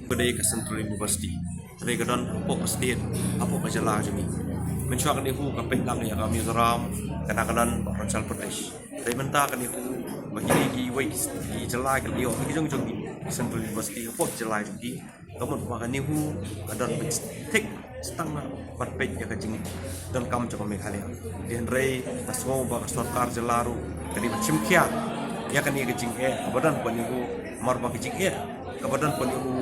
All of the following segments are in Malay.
Kedai ke Central University, kedai kedon apok state, apok kejelah jemi. Mencuak ni hu kapek lang ya kami Mizoram, kadang-kadang Arunachal Pradesh. Tapi mentah kan itu bagi di wais di jelah ke dia, bagi jong di Central University apok jelah jemi. Kamu makan ni hu kadang tek setang berpek ya kajing dan kam cakap Meghalaya. Di Henry nasmo bak sarkar jelaru, kadang macam kia. Ya kan ni kajing kabadan pun itu marba kajing kabadan pun itu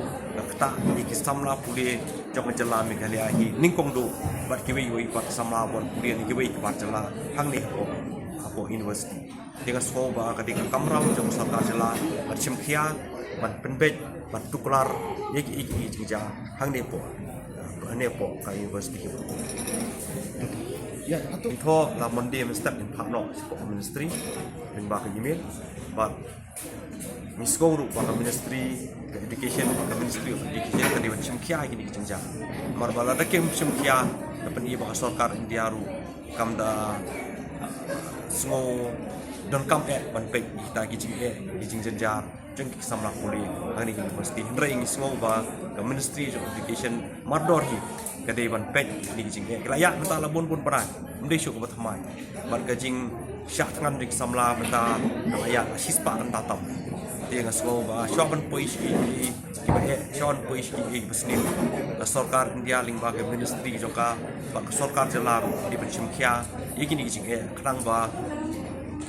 kata iki samla pule jong jela Meghalaya hi ningkong do bat kiwi wi pat samla bon pule ni kiwi pat jela hang ni apo university dengan soba ketika kamram jong sarkar jela bat chimkhia bat penbet bat tuklar iki ja hang ni po ane po ka university ya atau itu la monde step in partner ministry bin ba email but miskong ru ba ministry education ba ministry of education tadi macam kia ini jenjang marbala da kem macam kia dapat ni ba sarkar India ru kam da smo don kam ban pe kita gijing jenjar jeng samla puli ani university hendra ing smo ba ministry of education mardor hi kadai ban pe ni gijing kelaya benta labun pun peran mendai syuk ba thamai ban gajing syak tangan dik samla benta ayat sispa kan tatam dia ngasmo ba syaban pois ki syaban pois ki besni sarkar India ling ba ministry joka ba sarkar jelaru di penchimkhia iki ni gijing kadang ba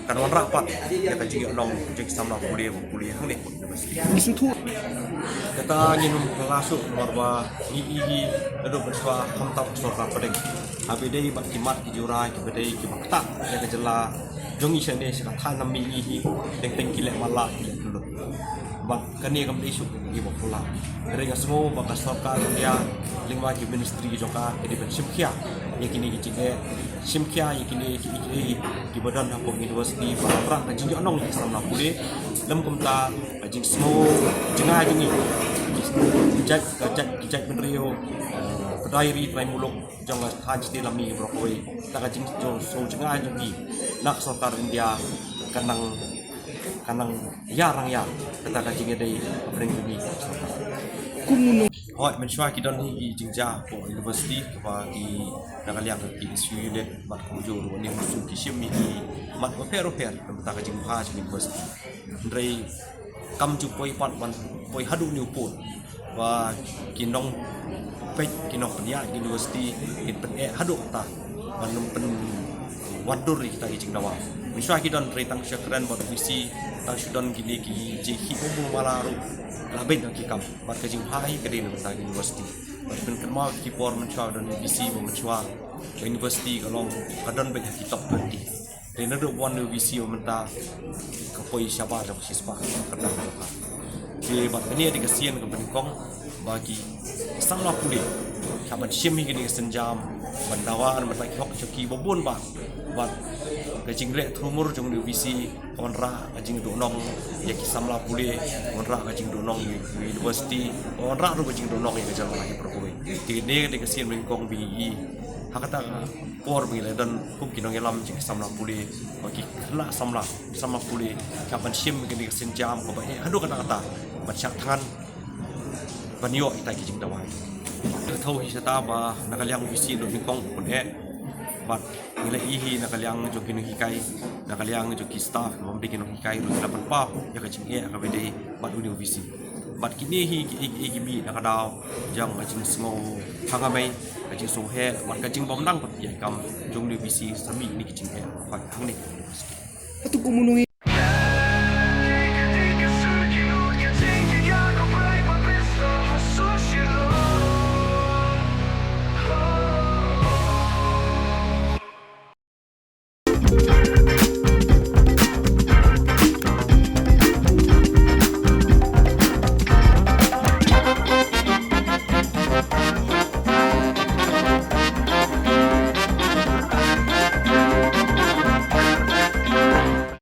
kan wan rapat ya kan jing long jing samla puli hang ni mesti kata nginum langsung marba i ado berswa kontak sarkar pedeng abdei ba kimat ki jurai ki bedei ki makta ya ka jela jongi sene sika thanam mi hi teng kilek mala dulu bak kani kam isu ki bokula rega semua ba sarkar ya lingwa ki ministry joka di pensimkhia yakini ki jige simkhia yakini ki badan apa university ba ra jing onong ki samla pule lem kumta jing semua jenga jingi kijak benrio dairi trai muluk jong han sti lami brokoi ta jing jong so jenga jingi nak sarkar India kanang yarang ya kata jing dei bring ni kumun hoi mensyua ki don hi jingja po university kwa ki nakaliang ki isu unit mat kujur ni musuh ki shimi mat oper ta jing ha university ndrei kam ju poi pat man poi hadu ni upun wa kinong pek kinong penya university in pen hadu ta man pen wadur kita jing dawa mensyua ki don rei tang syakran bot visi tang syudon gini ki ji umum malaru labin ki kam bat kajing hai kedai na university bat pen kenmal ki por mensyua don visi mensyua university kalong kadon be ki top 20 dan ada one visi menta kapoi syaba jok sispa kadang jok di bat ini di kesian ke penikong bagi samla puli kaban syemi gini senjam bandawaan bat hok joki bobon ba bat kajing rek trumur jong di visi onra kajing donong ya kisamla pule onra kajing donong university onra ru kajing donong ya jalan lagi perkoi di ne de kesian mengkong bi hakata por bi dan kum kinong elam jing samla pule bagi kena samla pule kapan sim gini senjam ko ba adu kata macam tangan banyo ita kajing dawai tahu hisata ba nakaliang visi do mengkong pun bat nilai ihi nakaliang joki no hikai nakaliang joki staff membikin no hikai ru dapat pa ya kacing ka bede bat university bat kini hi bi nakadau jang kacing smo hangamai kacing sohe bat kacing bomnang pat ya kam jong university sami ni kacing fa hang ni atau komunungi